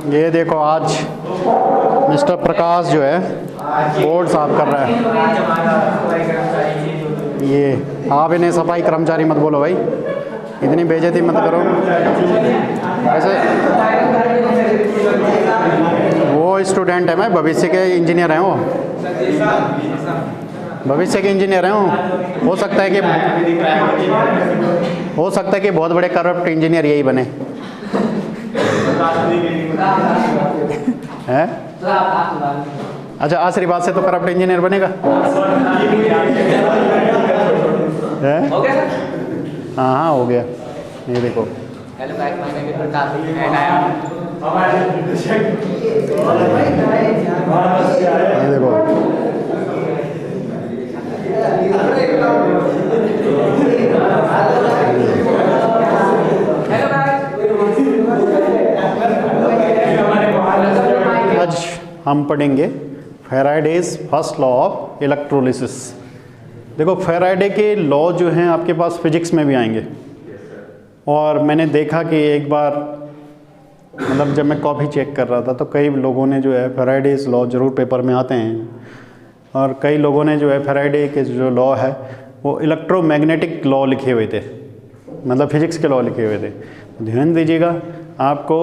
ये देखो आज मिस्टर प्रकाश जो है बोर्ड साफ कर रहा है। ये आप इन्हें सफाई कर्मचारी मत बोलो भाई, इतनी बेइज्जती मत करो। ऐसे वो स्टूडेंट है, मैं भविष्य के इंजीनियर हैं, वो भविष्य के इंजीनियर हैं। वो हो सकता है कि बहुत बड़े करप्ट इंजीनियर यही बने हैं। अच्छा, आशीर्वाद से तो करप्ट इंजीनियर बनेगा है? हाँ हाँ हो गया। ये देखो ये देखो आज हम पढ़ेंगे Faraday's first law of electrolysis. देखो फैराडे के लॉ जो हैं आपके पास फिजिक्स में भी आएंगे, और मैंने देखा कि एक बार मतलब जब मैं कॉपी चेक कर रहा था तो कई लोगों ने जो है फैराडेज लॉ ज़रूर पेपर में आते हैं, और कई लोगों ने जो है फैराडे के जो लॉ है वो इलेक्ट्रोमैग्नेटिक लॉ लिखे हुए थे, मतलब फिजिक्स के लॉ लिखे हुए थे। ध्यान दीजिएगा, आपको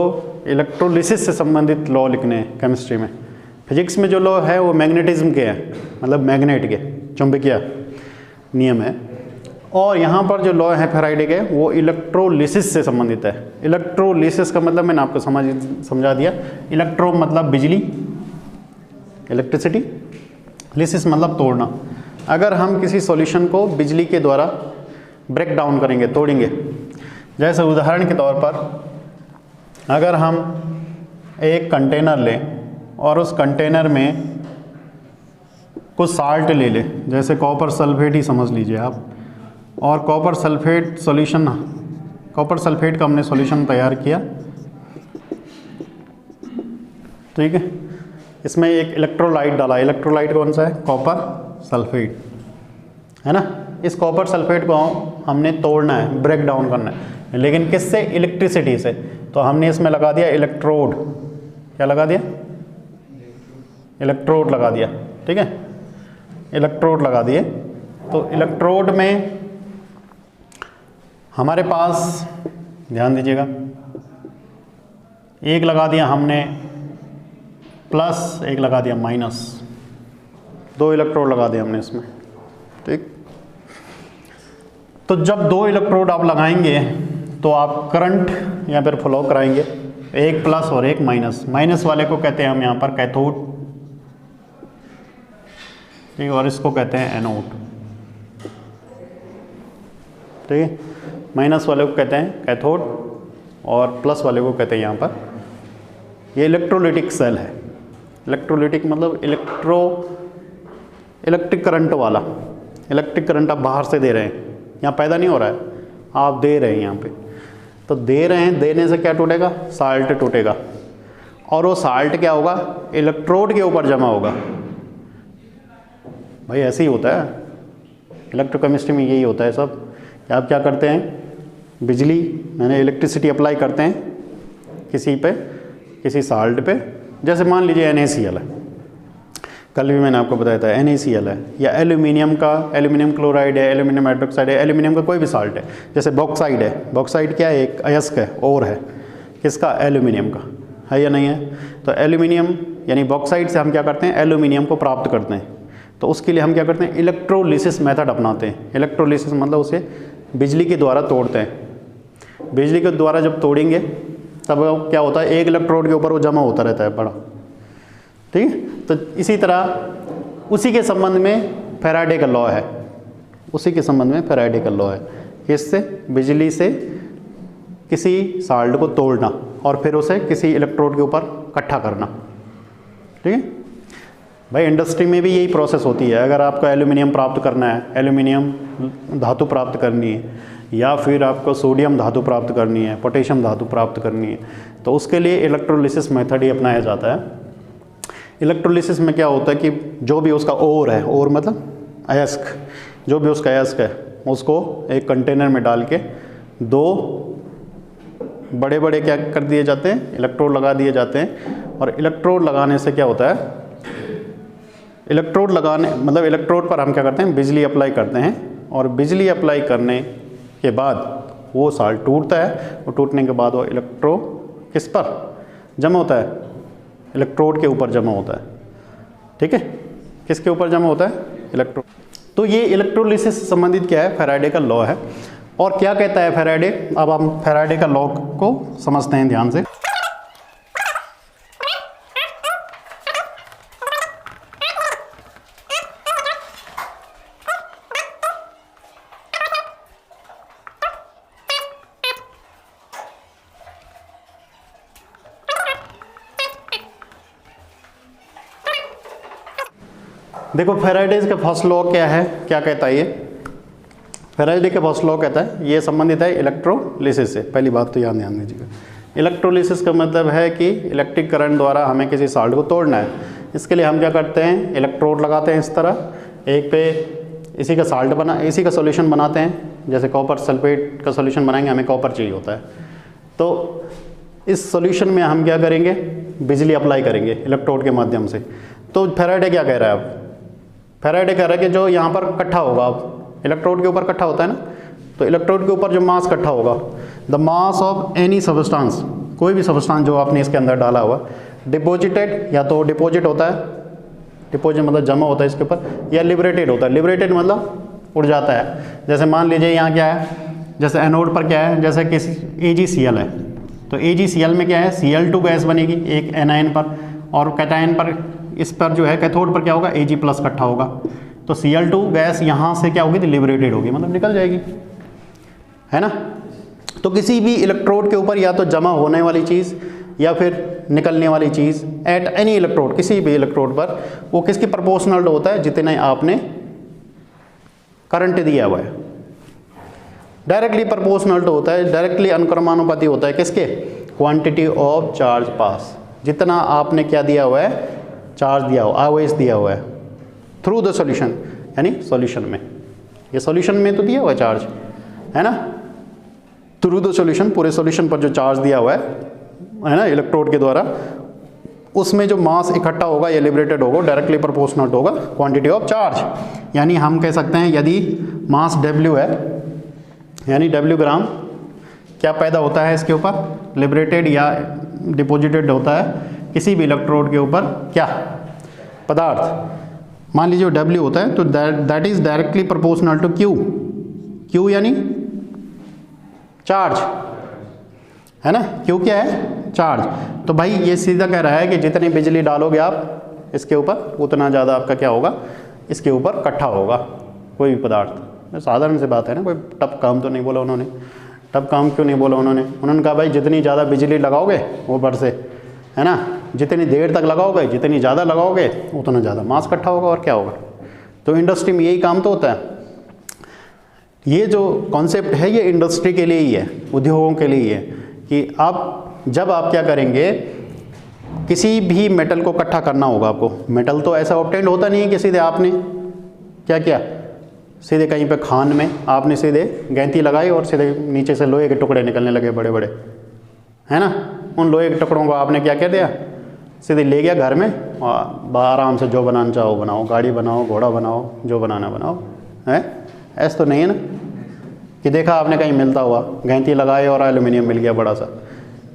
इलेक्ट्रोलिसिस से संबंधित लॉ लिखने हैं केमिस्ट्री में। फिजिक्स में जो लॉ है वो मैग्नेटिज्म के है, मतलब मैग्नेट के, चुंबकीय नियम है। और यहाँ पर जो लॉ है फैराडे के वो इलेक्ट्रोलिसिस से संबंधित है। इलेक्ट्रोलिसिस का मतलब मैंने आपको समझा दिया। इलेक्ट्रो मतलब बिजली, इलेक्ट्रिसिटी, लिसिस मतलब तोड़ना। अगर हम किसी सॉल्यूशन को बिजली के द्वारा ब्रेक डाउन करेंगे, तोड़ेंगे, जैसे उदाहरण के तौर पर अगर हम एक कंटेनर लें और उस कंटेनर में कुछ साल्ट ले लें, जैसे कॉपर सल्फेट ही समझ लीजिए आप, और copper sulphate solution, copper sulphate का हमने सॉल्यूशन तैयार किया, ठीक है। इसमें एक इलेक्ट्रोलाइट डाला। इलेक्ट्रोलाइट कौन सा है? कॉपर सल्फेट, है ना। इस कॉपर सल्फेट को हमने तोड़ना है, ब्रेक डाउन करना है, लेकिन किससे? इलेक्ट्रिसिटी से। तो हमने इसमें लगा दिया इलेक्ट्रोड। क्या लगा दिया? इलेक्ट्रोड लगा दिया, ठीक है। इलेक्ट्रोड लगा दिए। तो इलेक्ट्रोड में हमारे पास, ध्यान दीजिएगा, एक लगा दिया हमने प्लस, एक लगा दिया माइनस, दो इलेक्ट्रोड लगा दिए हमने इसमें, ठीक। तो जब दो इलेक्ट्रोड आप लगाएंगे तो आप करंट यहाँ पर फ्लो कराएंगे, एक प्लस और एक माइनस। माइनस वाले को कहते हैं हम यहाँ पर कैथोड, ठीक, और इसको कहते हैं एनोड, ठीक है। माइनस वाले को कहते हैं कैथोड और प्लस वाले को कहते हैं यहाँ पर, ये इलेक्ट्रोलिटिक सेल है। इलेक्ट्रोलिटिक मतलब इलेक्ट्रिक करंट वाला। इलेक्ट्रिक करंट आप बाहर से दे रहे हैं, यहाँ पैदा नहीं हो रहा है, आप दे रहे हैं यहाँ पे। तो दे रहे हैं, देने से क्या टूटेगा? साल्ट टूटेगा, और वो साल्ट क्या होगा? इलेक्ट्रोड के ऊपर जमा होगा। भाई ऐसे ही होता है इलेक्ट्रोकेमिस्ट्री में, यही होता है सब। कि आप क्या करते हैं? बिजली यानी इलेक्ट्रिसिटी अप्लाई करते हैं किसी पे, किसी साल्ट पे। जैसे मान लीजिए NaCl है, कल भी मैंने आपको बताया था NaCl है, या एल्यूमिनियम का, एल्यूमिनियम क्लोराइड है, एल्यूमिनियम हाइड्रोक्साइड है, एल्यूमिनियम का कोई भी साल्ट है। जैसे बॉक्साइड है, बॉक्साइड क्या है? एक अयस्क है, और है किसका? एल्यूमिनियम का, है या नहीं है? तो एल्यूमिनियम यानी बॉक्साइड से हम क्या करते हैं? एल्यूमिनियम को प्राप्त करते हैं। तो उसके लिए हम क्या करते हैं? इलेक्ट्रोलिसिस मेथड अपनाते हैं। इलेक्ट्रोलिसिस मतलब उसे बिजली के द्वारा तोड़ते हैं। बिजली के द्वारा जब तोड़ेंगे तब क्या होता है? एक इलेक्ट्रोड के ऊपर वो जमा होता रहता है बड़ा, ठीक है। तो इसी तरह उसी के संबंध में फैराडे का लॉ है, उसी के संबंध में फैराडे का लॉ है। किससे? बिजली से किसी साल्ट को तोड़ना और फिर उसे किसी इलेक्ट्रोड के ऊपर इकट्ठा करना, ठीक है। भाई इंडस्ट्री में भी यही प्रोसेस होती है। अगर आपको एल्यूमिनियम प्राप्त करना है, एल्यूमिनियम धातु प्राप्त करनी है, या फिर आपको सोडियम धातु प्राप्त करनी है, पोटेशियम धातु प्राप्त करनी है, तो उसके लिए इलेक्ट्रोलिसिस मेथड ही अपनाया जाता है। इलेक्ट्रोलिसिस में क्या होता है कि जो भी उसका ओर है, ओर मतलब अयस्क, जो भी उसका अयस्क है उसको एक कंटेनर में डाल के दो बड़े बड़े क्या कर दिए जाते हैं, इलेक्ट्रोड लगा दिए जाते हैं। और इलेक्ट्रोड लगाने से क्या होता है, इलेक्ट्रोड लगाने मतलब इलेक्ट्रोड पर हम क्या करते हैं, बिजली अप्लाई करते हैं। और बिजली अप्लाई करने के बाद वो साल्ट टूटता है, और टूटने के बाद वो इलेक्ट्रो किस पर जमा होता है, इलेक्ट्रोड के ऊपर जमा होता है। ठीक है, किसके ऊपर जमा होता है, इलेक्ट्रोड। तो ये इलेक्ट्रोलिसिस से संबंधित क्या है, फैराडे का लॉ है। और क्या कहता है फैराडे, अब हम फैराडे का लॉ को समझते हैं ध्यान से। देखो फैराडेज का फर्स्ट लॉ क्या है, क्या कहता है ये, फैराडे का फर्स्ट लॉ कहता है ये संबंधित है इलेक्ट्रोलिसिस से। पहली बात तो ध्यान दीजिएगा, इलेक्ट्रोलिसिस का मतलब है कि इलेक्ट्रिक करंट द्वारा हमें किसी साल्ट को तोड़ना है। इसके लिए हम क्या करते हैं, इलेक्ट्रोड लगाते हैं इस तरह, एक पे इसी का साल्ट बना, इसी का सॉल्यूशन बनाते हैं। जैसे कॉपर सल्फेट का सॉल्यूशन बनाएंगे, हमें कॉपर चाहिए होता है, तो इस सॉल्यूशन में हम क्या करेंगे, बिजली अप्लाई करेंगे इलेक्ट्रोड के माध्यम से। तो फैराडे क्या कह रहा है, अब फैराडे कह रहा है कि जो यहाँ पर इकट्ठा होगा, अब इलेक्ट्रोड के ऊपर इकट्ठा होता है ना, तो इलेक्ट्रोड के ऊपर जो मास इकट्ठा होगा, the mass of any substance, कोई भी सबस्टांस जो आपने इसके अंदर डाला हुआ, डिपोजिटेड, या तो डिपोजिट होता है, डिपोजिट मतलब जमा होता है इसके ऊपर, या लिबरेटेड होता है। लिबरेटेड मतलब उड़ जाता है। जैसे मान लीजिए यहाँ क्या है, जैसे एनोड पर क्या है, जैसे किसी AgCl है, तो AgCl में क्या है, Cl2 गैस बनेगी एक एनायन पर, और कैटायन पर, इस पर जो है कैथोड पर क्या होगा, Ag+ इकट्ठा होगा। तो Cl2 गैस यहाँ से क्या होगी, तो लिबरेटेड होगी, मतलब निकल जाएगी, है ना। तो किसी भी इलेक्ट्रोड के ऊपर या तो जमा होने वाली चीज़ या फिर निकलने वाली चीज़, एट एनी इलेक्ट्रोड, किसी भी इलेक्ट्रोड पर, वो किसकी प्रोपोर्शनल होता है, जितने आपने करंट दिया हुआ है। डायरेक्टली प्रोपोर्शनल होता है, डायरेक्टली अनुक्रमानुपाती होता है किसके, क्वांटिटी ऑफ चार्ज पास, जितना आपने क्या दिया हुआ है, चार्ज दिया हुआ, आवेश दिया हुआ है, थ्रू द सॉल्यूशन, यानी सॉल्यूशन में, ये सॉल्यूशन में तो दिया हुआ है चार्ज, है ना, थ्रू द सॉल्यूशन, पूरे सॉल्यूशन पर जो चार्ज दिया हुआ है ना, इलेक्ट्रोड के द्वारा, उसमें जो मास इकट्ठा होगा या लिबरेटेड होगा, डायरेक्टली प्रोपोर्शनल होगा क्वांटिटी ऑफ चार्ज। यानी हम कह सकते हैं यदि मास W है, यानी W ग्राम क्या पैदा होता है इसके ऊपर, लिबरेटेड या डिपोजिटेड होता है किसी भी इलेक्ट्रोड के ऊपर क्या, पदार्थ, मान लीजिए W होता है, तो that is directly proportional to Q यानी चार्ज, है ना, Q क्या है, चार्ज। तो भाई ये सीधा कह रहा है कि जितनी बिजली डालोगे आप इसके ऊपर, उतना ज़्यादा आपका क्या होगा, इसके ऊपर इकट्ठा होगा कोई भी पदार्थ। साधारण सी बात है ना, कोई टफ काम तो नहीं बोला उन्होंने। टफ काम क्यों नहीं बोला उन्होंने कहा भाई जितनी ज़्यादा बिजली लगाओगे ऊपर से, है ना, जितनी देर तक लगाओगे, जितनी ज़्यादा लगाओगे, उतना ज़्यादा मास इकट्ठा होगा, और क्या होगा। तो इंडस्ट्री में यही काम तो होता है। ये जो कॉन्सेप्ट है ये इंडस्ट्री के लिए ही है, उद्योगों के लिए ही है, कि आप जब आप क्या करेंगे, किसी भी मेटल को इकट्ठा करना होगा आपको। मेटल तो ऐसा ऑब्टेन होता नहीं है कि सीधे आपने क्या किया, सीधे कहीं पे खान में आपने सीधे गैंती लगाई और सीधे नीचे से लोहे के टुकड़े निकलने लगे बड़े बड़े, है ना। उन लोहे के टुकड़ों को आपने क्या कह दिया, सीधे ले गया घर में, और आराम से जो बनाना चाहो बनाओ, गाड़ी बनाओ, घोड़ा बनाओ, जो बनाना बनाओ, है। ऐसा तो नहीं है ना कि देखा आपने कहीं मिलता हुआ, गैंती लगाए और एल्यूमिनियम मिल गया बड़ा सा।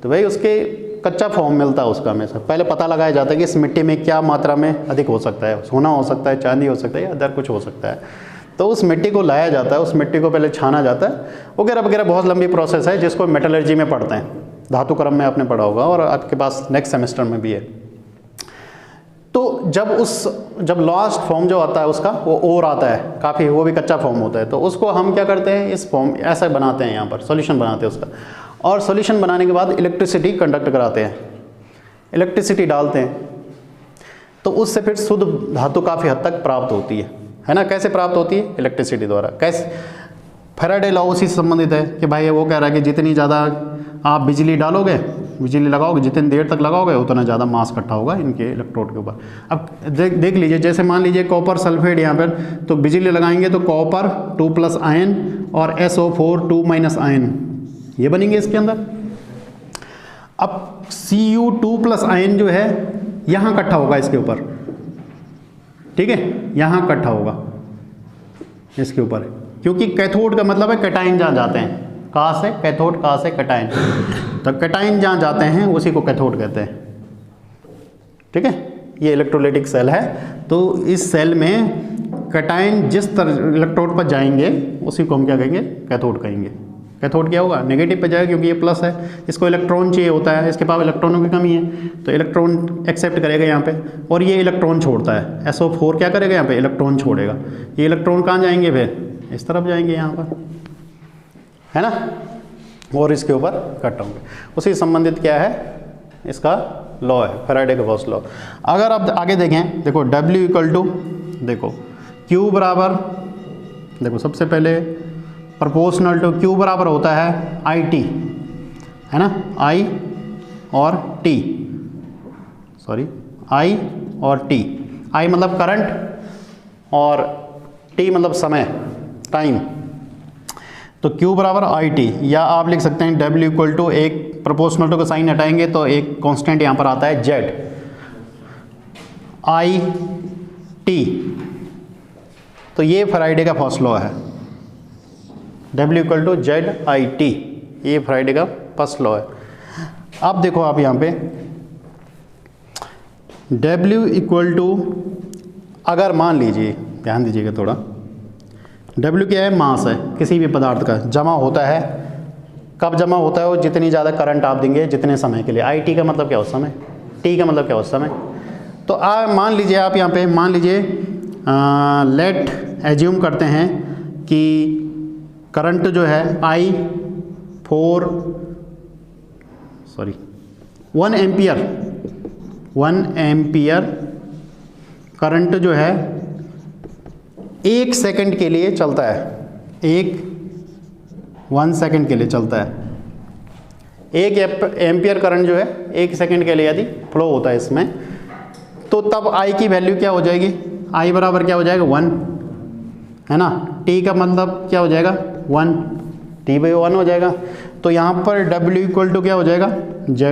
तो भाई उसके कच्चा फॉर्म मिलता है उसका हमेशा। पहले पता लगाया जाता है कि इस मिट्टी में क्या मात्रा में अधिक हो सकता है, सोना हो सकता है, चांदी हो सकता है, या अदर कुछ हो सकता है। तो उस मिट्टी को लाया जाता है, उस मिट्टी को पहले छाना जाता है, वगैरह वगैरह, बहुत लंबी प्रोसेस है जिसको मेटलर्जी में पढ़ते हैं, धातु क्रम में आपने पढ़ा होगा, और आपके पास नेक्स्ट सेमेस्टर में भी है। तो जब लास्ट फॉर्म जो आता है उसका, वो और आता है काफ़ी, वो भी कच्चा फॉर्म होता है, तो उसको हम क्या करते हैं, इस फॉर्म ऐसा बनाते हैं, यहाँ पर सॉल्यूशन बनाते हैं उसका, और सॉल्यूशन बनाने के बाद इलेक्ट्रिसिटी कंडक्ट कराते हैं, इलेक्ट्रिसिटी डालते हैं, तो उससे फिर शुद्ध धातु काफ़ी हद तक प्राप्त होती है ना। कैसे प्राप्त होती है, इलेक्ट्रिसिटी द्वारा। कैसे, फैराडे लॉ उसी से संबंधित है कि भाई वो कह रहा है कि जितनी ज़्यादा आप बिजली डालोगे, बिजली लगाओगे, जितनी देर तक लगाओगे, उतना ज़्यादा मास इकट्ठा होगा इनके इलेक्ट्रोड के ऊपर। अब देख लीजिए, जैसे मान लीजिए कॉपर सल्फेट यहाँ पर, तो बिजली लगाएंगे तो कॉपर 2+ आयन और SO4 2- आयन, ये बनेंगे इसके अंदर, अब Cu2 प्लस आयन जो है यहाँ इकट्ठा होगा इसके ऊपर, ठीक है, यहाँ इकट्ठा होगा इसके ऊपर, क्योंकि कैथोड का मतलब है कैटाइन जहाँ जाते हैं, कहाँ से कैथोड, कहाँ से कैटाइन, तो कैटाइन जहाँ जाते हैं उसी को कैथोड कहते हैं, ठीक है। ये इलेक्ट्रोलाइटिक सेल है, तो इस सेल में कैटाइन जिस तरह इलेक्ट्रोड पर जाएंगे उसी को हम क्या कहेंगे, कैथोड कहेंगे। कैथोड क्या होगा, नेगेटिव पे जाएगा, क्योंकि ये प्लस है, इसको इलेक्ट्रॉन चाहिए होता है, इसके पास इलेक्ट्रॉनों की कमी है, तो इलेक्ट्रॉन एक्सेप्ट करेगा यहाँ पे, और ये इलेक्ट्रॉन छोड़ता है, SO4 क्या करेगा यहाँ पे, इलेक्ट्रॉन छोड़ेगा। ये इलेक्ट्रॉन कहाँ जाएंगे, फिर इस तरफ जाएंगे यहाँ पर, है ना, और इसके ऊपर कट होंगे। उसी संबंधित क्या है, इसका लॉ है, फैराडे का फर्स्ट लॉ। अगर आप आगे देखें, देखो W इक्वल टू, देखो Q बराबर, देखो सबसे पहले प्रोपोर्शनल टू Q बराबर होता है IT, है ना, I और T, सॉरी I और T, I मतलब करंट और T मतलब समय, टाइम, तो Q बराबर IT, या आप लिख सकते हैं W इक्वल टू, एक प्रोपोर्शनल टू का साइन हटाएंगे तो एक कांस्टेंट यहाँ पर आता है Z, IT, तो ये फैराडे का फर्स्ट लॉ है, W इक्वल टू ZIT, ये फैराडे का फर्स्ट लॉ है। अब देखो आप यहाँ पे W इक्वल टू, अगर मान लीजिए, ध्यान दीजिएगा थोड़ा, W क्या है, मास है किसी भी पदार्थ का, जमा होता है, कब जमा होता है, वो जितनी ज़्यादा करंट आप देंगे जितने समय के लिए। IT का मतलब क्या, उस समय, T का मतलब क्या, उस समय। तो मान लीजिए आप यहाँ पे, मान लीजिए लेट एज्यूम करते हैं कि करंट जो है वन एम्पियर करंट जो है 1 सेकंड के लिए चलता है, 1 सेकंड के लिए चलता है। 1 एम्पियर करंट जो है 1 सेकंड के लिए यदि फ्लो होता है इसमें, तो तब I की वैल्यू क्या हो जाएगी, I बराबर क्या हो जाएगा, 1, है ना। T का मतलब क्या हो जाएगा, 1, T/1 हो जाएगा। तो यहाँ पर W इक्वल टू क्या हो जाएगा, Z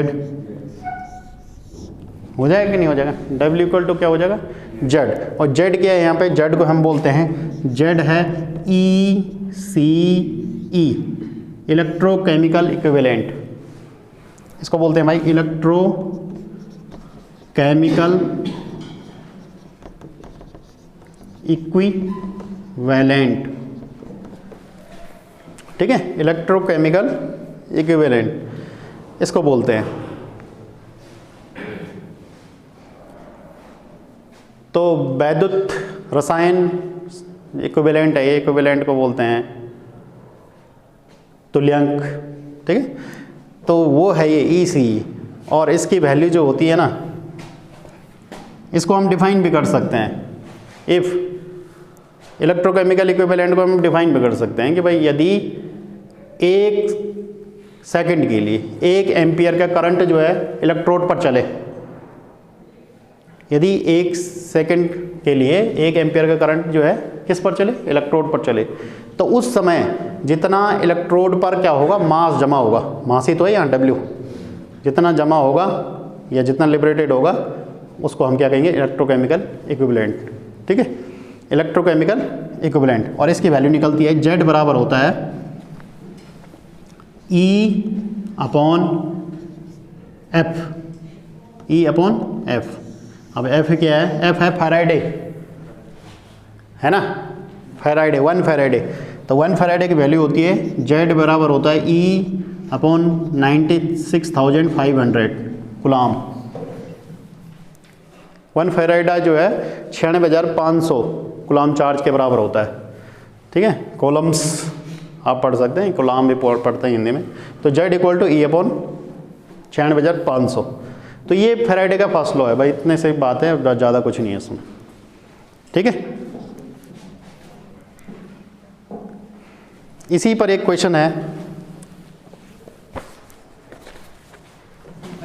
हो जाएगा कि नहीं हो जाएगा, W इक्वल टू क्या हो जाएगा, Z, और Z क्या है यहाँ पे, Z को हम बोलते हैं, Z है ECE, इलेक्ट्रोकेमिकल इक्विवेलेंट, इसको बोलते हैं भाई इलेक्ट्रोकेमिकल इक्विवेलेंट, ठीक है, इलेक्ट्रोकेमिकल इक्विवेलेंट इसको बोलते हैं। तो वैद्युत रसायन इक्विवेलेंट है, ये इक्विवेलेंट को बोलते हैं तुल्यांक, ठीक है। तो वो है ये ECE, और इसकी वैल्यू जो होती है ना, इसको हम डिफाइन भी कर सकते हैं। इफ़ इलेक्ट्रोकेमिकल इक्विवेलेंट को हम डिफाइन भी कर सकते हैं कि भाई यदि 1 सेकंड के लिए 1 एम्पियर का करंट जो है इलेक्ट्रोड पर चले, यदि 1 सेकंड के लिए 1 एम्पियर का करंट जो है किस पर चले, इलेक्ट्रोड पर चले, तो उस समय जितना इलेक्ट्रोड पर क्या होगा, मास जमा होगा, मास ही तो है यहाँ W, जितना जमा होगा या जितना लिबरेटेड होगा उसको हम क्या कहेंगे, इलेक्ट्रोकेमिकल इक्विवेलेंट, ठीक है, इलेक्ट्रोकेमिकल इक्विवेलेंट। और इसकी वैल्यू निकलती है, Z बराबर होता है E/F। अब F क्या है, F है फैराडे, है ना, फैराडे, 1 फैराडे। तो 1 फैराडे की वैल्यू होती है, Z बराबर होता है E/96,500 कूलाम। 1 फैराडा जो है 96,500 कूलाम चार्ज के बराबर होता है, ठीक है। कॉलम्स आप पढ़ सकते हैं, कूलाम भी पढ़ते हैं हिंदी में। तो Z इक्वल टू E/96,500। तो ये फैराडे का फर्स्ट लॉ है भाई, इतने से बात है, ज़्यादा कुछ नहीं है इसमें, ठीक है। इसी पर एक क्वेश्चन है,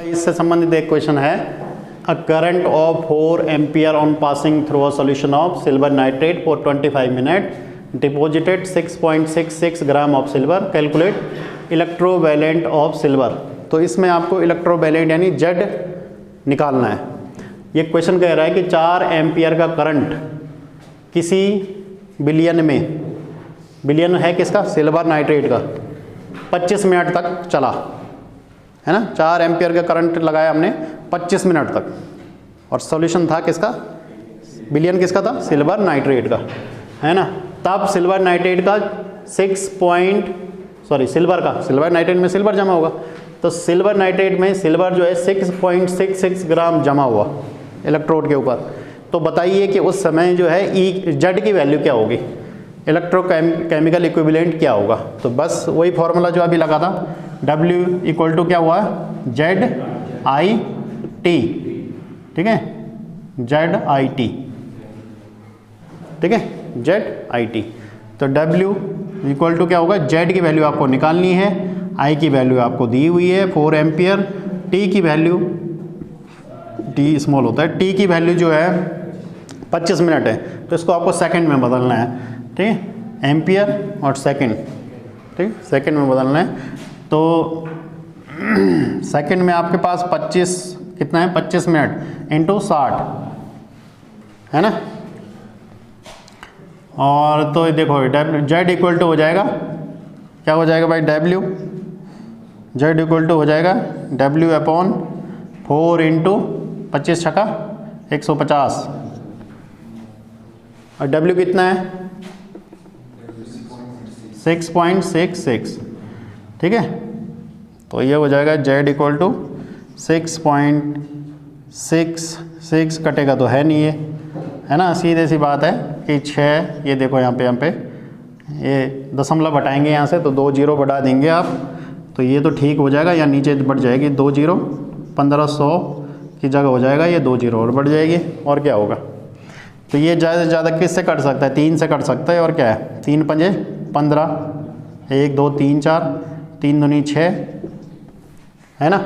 इससे संबंधित एक क्वेश्चन है, a current of 4 ampere on passing through a solution of silver nitrate for 25 minute deposited 6.66 gram of silver, calculate electrovalent of silver. तो इसमें आपको इलेक्ट्रोवैलेंट यानी जेड निकालना है। ये क्वेश्चन कह रहा है कि 4 एम्पियर का करंट किसी बिलियन में, बिलियन है किसका, सिल्वर नाइट्रेट का, 25 मिनट तक चला, है ना। 4 एम्पियर का करंट लगाया हमने 25 मिनट तक, और सॉल्यूशन था किसका, बिलियन किसका था, सिल्वर नाइट्रेट का, है ना। तब सिल्वर नाइट्रेट का सिल्वर नाइट्रेट में सिल्वर जमा होगा, तो सिल्वर नाइट्रेट में सिल्वर जो है 6.66 ग्राम जमा हुआ इलेक्ट्रोड के ऊपर। तो बताइए कि उस समय जो है जेड की वैल्यू क्या होगी, इलेक्ट्रोकेमिकल इक्विवेलेंट क्या होगा। तो बस वही फॉर्मूला जो अभी लगा था, W इक्वल टू क्या हुआ, ZIT, ठीक है, ZIT, ठीक है, ZIT। तो W इक्वल टू क्या होगा, Z की वैल्यू आपको निकालनी है, I की वैल्यू आपको दी हुई है 4 एम्पियर, T की वैल्यू, T स्मॉल होता है, T की वैल्यू जो है 25 मिनट है, तो इसको आपको सेकंड में बदलना है, ठीक है, एम्पियर और सेकंड, ठीक, सेकंड में बदलना है। तो सेकंड में आपके पास 25 कितना है, 25 मिनट इंटू 60, है ना। और तो देखो जेड इक्वल टू हो जाएगा, क्या हो जाएगा भाई, जेड इक्वल टू हो जाएगा W/4 इंटू 25 छक्का 150, और W कितना है 6.66, ठीक है। तो ये हो जाएगा Z इक्वल टू 6.66, कटेगा तो है नहीं ये, है ना, सीधे सी बात है कि 6, ये देखो यहाँ पे ये दशमलव हटाएंगे यहाँ से, तो 2 जीरो बढ़ा देंगे आप, तो ये तो ठीक हो जाएगा, या नीचे बढ़ जाएगी 2 जीरो, 1500 की जगह हो जाएगा ये 2 जीरो और बढ़ जाएगी, और क्या होगा। तो ये ज़्यादा से ज़्यादा किससे कट सकता है, 3 से कट सकता है, और क्या है, 3 पंजे 15, 1 2 3 4, 3 दूनी 6, है ना,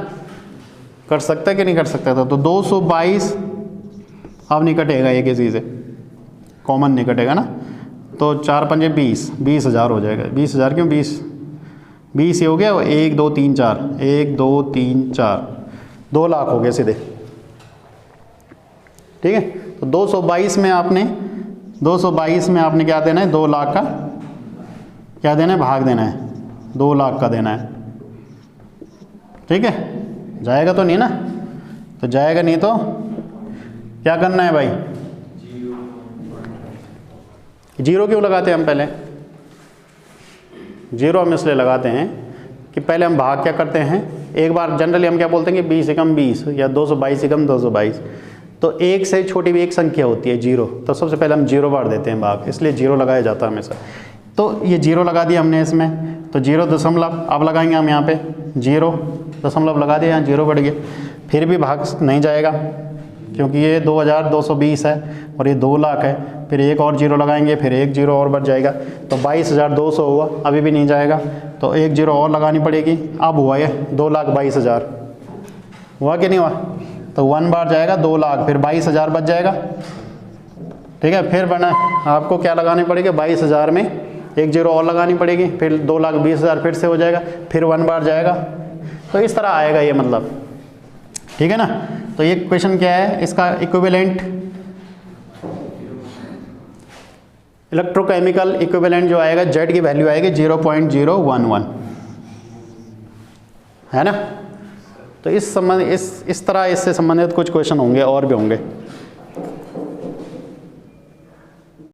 कर सकता है कि नहीं कर सकता था। तो 222 अब नहीं कटेगा ये किसी से, कॉमन नहीं कटेगा ना, तो 4 पंजे 20,000 हो जाएगा, 20,000 क्यों, 20 ये हो गया, 1 2 3 4, 1 2 3 4, 2 लाख हो गए सीधे, ठीक है। तो 222 में आपने क्या देना है, 2 लाख का क्या देना है, भाग देना है, 2 लाख का देना है, ठीक है। जाएगा तो नहीं ना, तो जाएगा नहीं तो क्या करना है भाई, जीरो क्यों लगाते हैं हम, पहले जीरो हम इसलिए लगाते हैं कि पहले हम भाग क्या करते हैं, एक बार जनरली हम क्या बोलते हैं कि 20 एकम 20 या 222 एकम 222, तो एक से छोटी भी एक संख्या होती है जीरो, तो सबसे पहले हम जीरो बार देते हैं भाग, इसलिए जीरो लगाया जाता है हमेशा। तो ये जीरो लगा दिया हमने इसमें, तो 0 दशमलव अब लगाएंगे हम यहाँ पे 0 दशमलव लगा दिया, यहाँ 0 बढ़ गया, फिर भी भाग नहीं जाएगा क्योंकि ये 2220 है और ये 2 लाख है, फिर एक और 0 लगाएंगे, फिर एक 0 और बढ़ जाएगा, तो 22,200 हुआ, अभी भी नहीं जाएगा, तो एक 0 और लगानी पड़ेगी, अब हुआ ये 2,22,000, हुआ कि नहीं हुआ, तो 1 बार जाएगा 2 लाख, फिर 22,000 बच जाएगा, ठीक है। फिर बना आपको क्या लगाने पड़ेगा, 22,000 में एक 0 और लगानी पड़ेगी, फिर 2,20,000 फिर से हो जाएगा, फिर 1 बार जाएगा, तो इस तरह आएगा ये मतलब, ठीक है ना। तो ये क्वेश्चन क्या है, इसका इक्विवेलेंट इलेक्ट्रोकेमिकल इक्विवेलेंट जो आएगा, जेड की वैल्यू आएगी 0.011, है ना। तो इस तरह इससे संबंधित कुछ क्वेश्चन होंगे और भी होंगे।